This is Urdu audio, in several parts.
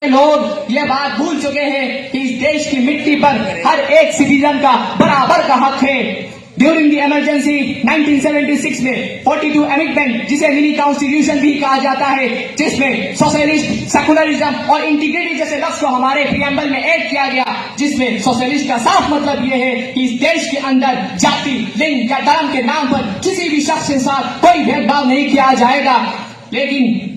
لوگ یہ بات بھول چکے ہیں کہ اس دیش کی مٹی پر ہر ایک سٹیزن کا برابر کا حق ہے. ڈیورنگ دی ایمرجنسی 1976 میں 42 امینڈمنٹ جسے منی کانسٹیٹیوشن بھی کہا جاتا ہے، جس میں سوشلسٹ، سیکولرزم اور انٹیگریٹی جیسے لفظ کو ہمارے پریامبل میں ایڈ کیا گیا، جس میں سوشلسٹ کا صاف مطلب یہ ہے کہ اس دیش کے اندر جاتی، لنگ یا دھرم کے نام پر کسی بھی شخص کے ساتھ کوئی بھید بھاؤ نہیں کیا جائے گا. لیکن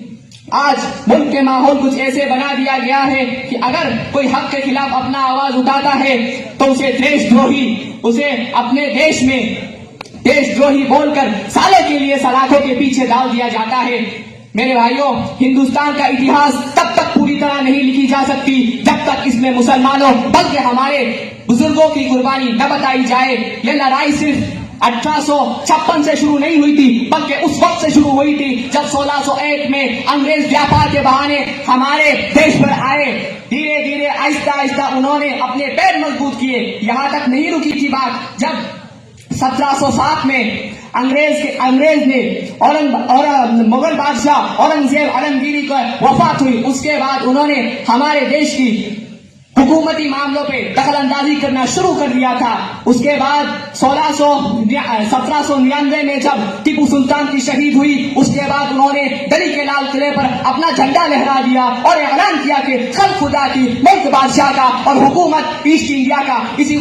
آج ملک کے ماحول کچھ ایسے بنا دیا گیا ہے کہ اگر کوئی حق کے خلاف اپنا آواز اٹھاتا ہے تو اسے دیش دروہی، اسے اپنے دیش میں دیش دروہی بول کر سالے کے لیے سلاخوں کے پیچھے ڈال دیا جاتا ہے. میرے بھائیوں، ہندوستان کا اتہاس تب تک پوری طرح نہیں لکھی جا سکتی جب تک اس میں مسلمانوں بلکہ ہمارے بزرگوں کی قربانی نہ بتائی جائے. یہ لڑائی صرف 1856 سے شروع نہیں ہوئی تھی، بلکہ اس وقت سے شروع ہوئی تھی جب 1601 میں انگریز ویاپار کے بہانے ہمارے دیش پر آئے. دھیرے دھیرے آہستہ آہستہ انہوں نے اپنے پیر مضبوط کیے. یہاں تک نہیں رکی تھی بات جب 1707 میں انگریز نے مغل بادشاہ اورنگزیب عالمگیری کو وفات ہوئی. اس کے بعد انہوں نے ہمارے دیش کی حکومتی معاملوں پہ دخل اندازی کرنا شروع کر دیا تھا. اس کے بعد 1799 میں جب ٹیپو سلطان کی شہید ہوئی، اس کے بعد انہوں نے دلی کے لال قلعے پر اپنا جھنڈا لہرا دیا اور اعلان کیا کہ خلق خدا کی، ملک بادشاہ کا اور حکومت ایسٹ انڈیا کا. اسی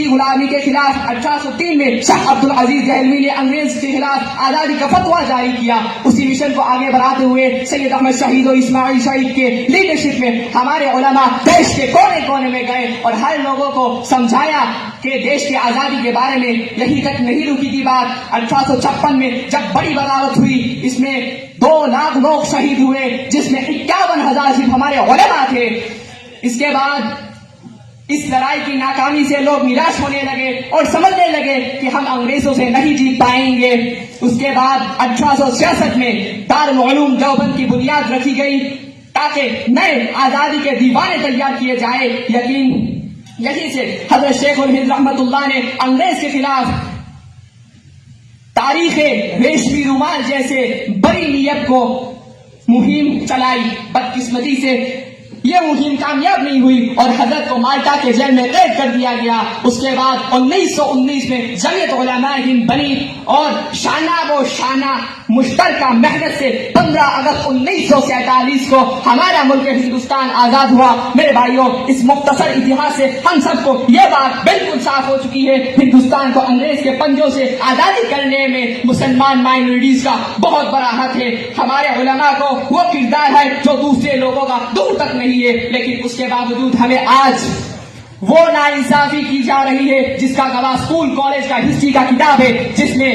غلامی کے خلاف 1803 میں شاہ عبد العزیز دہلوی نے انگریز کے خلاف آزادی کا فتویٰ جاری کیا. اسی مشن کو آگے بڑھاتے ہوئے سید احمد شہید اور اسماعیل شہید کے لیڈرشپ میں ہمارے علماء دیش کے کونے کونے میں گئے اور ہر لوگوں کو سمجھایا کہ دیش کی آزادی کے بارے میں. یہی تک نہیں رکی تھی بات. 1856 میں جب بڑی بغاوت ہوئی، اس میں 2 لاکھ لوگ شہید ہوئے، جس میں 51,000 صرف ہمارے علماء تھے. اس کے بعد اس لڑائی کی ناکامی سے لوگ نراش ہونے لگے اور سمجھنے لگے کہ ہم انگریزوں سے نہیں جیت پائیں گے. اس کے بعد 1866 میں دارالعلوم دیوبند کی بنیاد رکھی گئی تاکہ نئے آزادی کے دیوانے تیار کیے جائے. یہیں سے حضرت شیخ الہند رحمت اللہ نے انگریز کے خلاف تاریخ ریشمی رومال جیسے بڑی نیت کو مہم چلائی. بدقسمتی سے یہ مہم کامیاب نہیں ہوئی اور حضرت کو مالٹا کے جیل میں قید کر دیا گیا. اس کے بعد 1919 میں جمعیت علماء ہند بنی اور شانہ مشترکہ محنت سے 15 اگست 1947 کو ہمارا ملک ہندوستان آزاد ہوا. میرے بھائیوں، اس مختصر اتہاس سے ہم سب کو یہ بات بالکل صاف ہو چکی ہے، ہندوستان کو انگریز کے پنجوں سے آزادی کرنے میں مسلمان مائنورٹیز کا بہت بڑا حق ہے. ہمارے علماء کو وہ کردار ہے جو دوسرے لوگوں کا دور تک نہیں ہے، لیکن اس کے باوجود ہمیں آج وہ ناانصافی کی جا رہی ہے جس کا گواہ اسکول کالج کا ہسٹری کا کتاب ہے، جس میں